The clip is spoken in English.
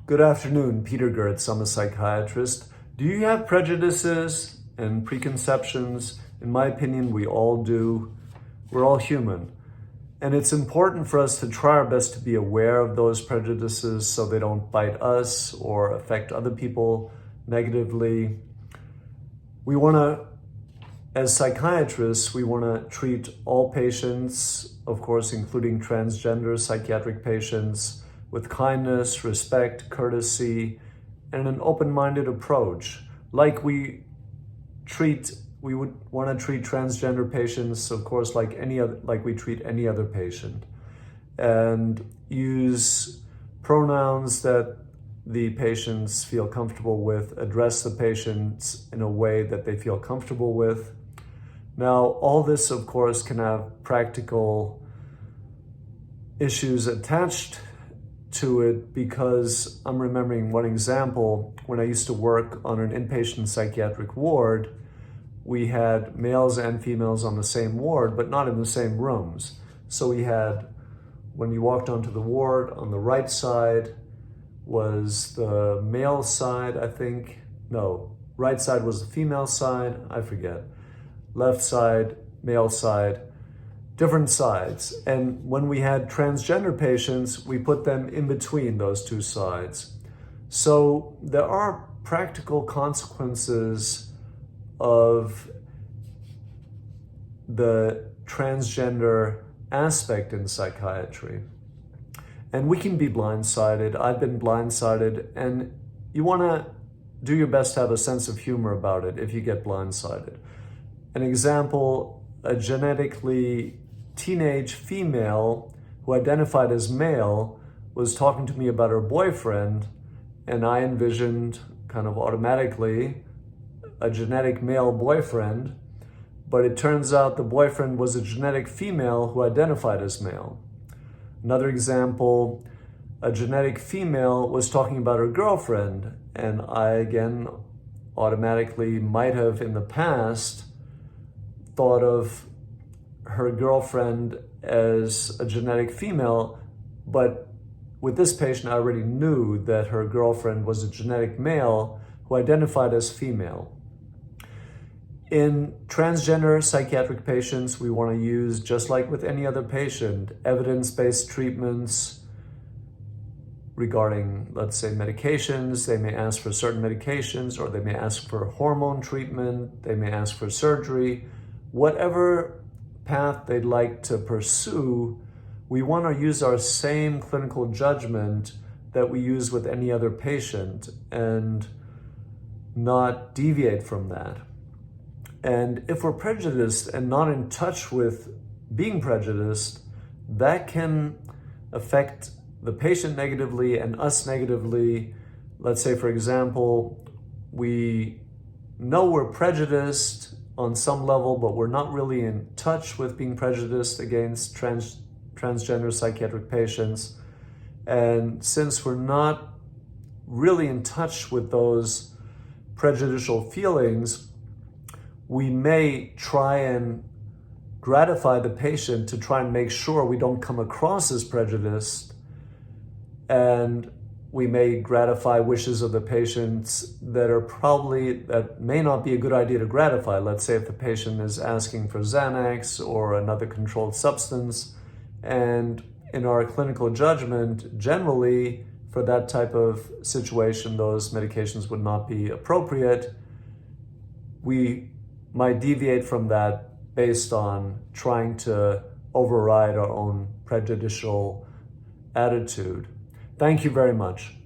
Good afternoon, Peter Goertz. I'm a psychiatrist. Do you have prejudices and preconceptions? In my opinion, we all do. We're all human. And it's important for us to try our best to be aware of those prejudices so they don't bite us or affect other people negatively. We want to, as psychiatrists, we want to treat all patients, of course, including transgender psychiatric patients, with kindness, respect, courtesy, and an open-minded approach. Like we would want to treat transgender patients, of course, like we treat any other patient, and use pronouns that the patients feel comfortable with, address the patients in a way that they feel comfortable with. Now, all this, of course, can have practical issues attached to it, because I'm remembering one example. When I used to work on an inpatient psychiatric ward, we had males and females on the same ward, but not in the same rooms. So we had, when you walked onto the ward, on the right side was the male side, I think. No, right side was the female side, I forget. Left side, male side, different sides. And when we had transgender patients, we put them in between those two sides. So there are practical consequences of the transgender aspect in psychiatry. And we can be blindsided. I've been blindsided, and you want to do your best to have a sense of humor about it if you get blindsided. An example, a genetically teenage female who identified as male was talking to me about her boyfriend, and I envisioned kind of automatically a genetic male boyfriend, but it turns out the boyfriend was a genetic female who identified as male. Another example, a genetic female was talking about her girlfriend, and I again automatically might have in the past thought of her girlfriend as a genetic female, but with this patient I already knew that her girlfriend was a genetic male who identified as female. In transgender psychiatric patients, we want to use, just like with any other patient, evidence-based treatments regarding, let's say, medications. They may ask for certain medications, or they may ask for hormone treatment, they may ask for surgery. Whatever path they'd like to pursue, we want to use our same clinical judgment that we use with any other patient and not deviate from that. And if we're prejudiced and not in touch with being prejudiced, that can affect the patient negatively and us negatively. Let's say, for example, we know we're prejudiced on some level, but we're not really in touch with being prejudiced against transgender psychiatric patients. And since we're not really in touch with those prejudicial feelings, we may try and gratify the patient to try and make sure we don't come across as prejudiced, and we may gratify wishes of the patients that may not be a good idea to gratify. Let's say if the patient is asking for Xanax or another controlled substance, and in our clinical judgment, generally for that type of situation, those medications would not be appropriate. We might deviate from that based on trying to override our own prejudicial attitude. Thank you very much.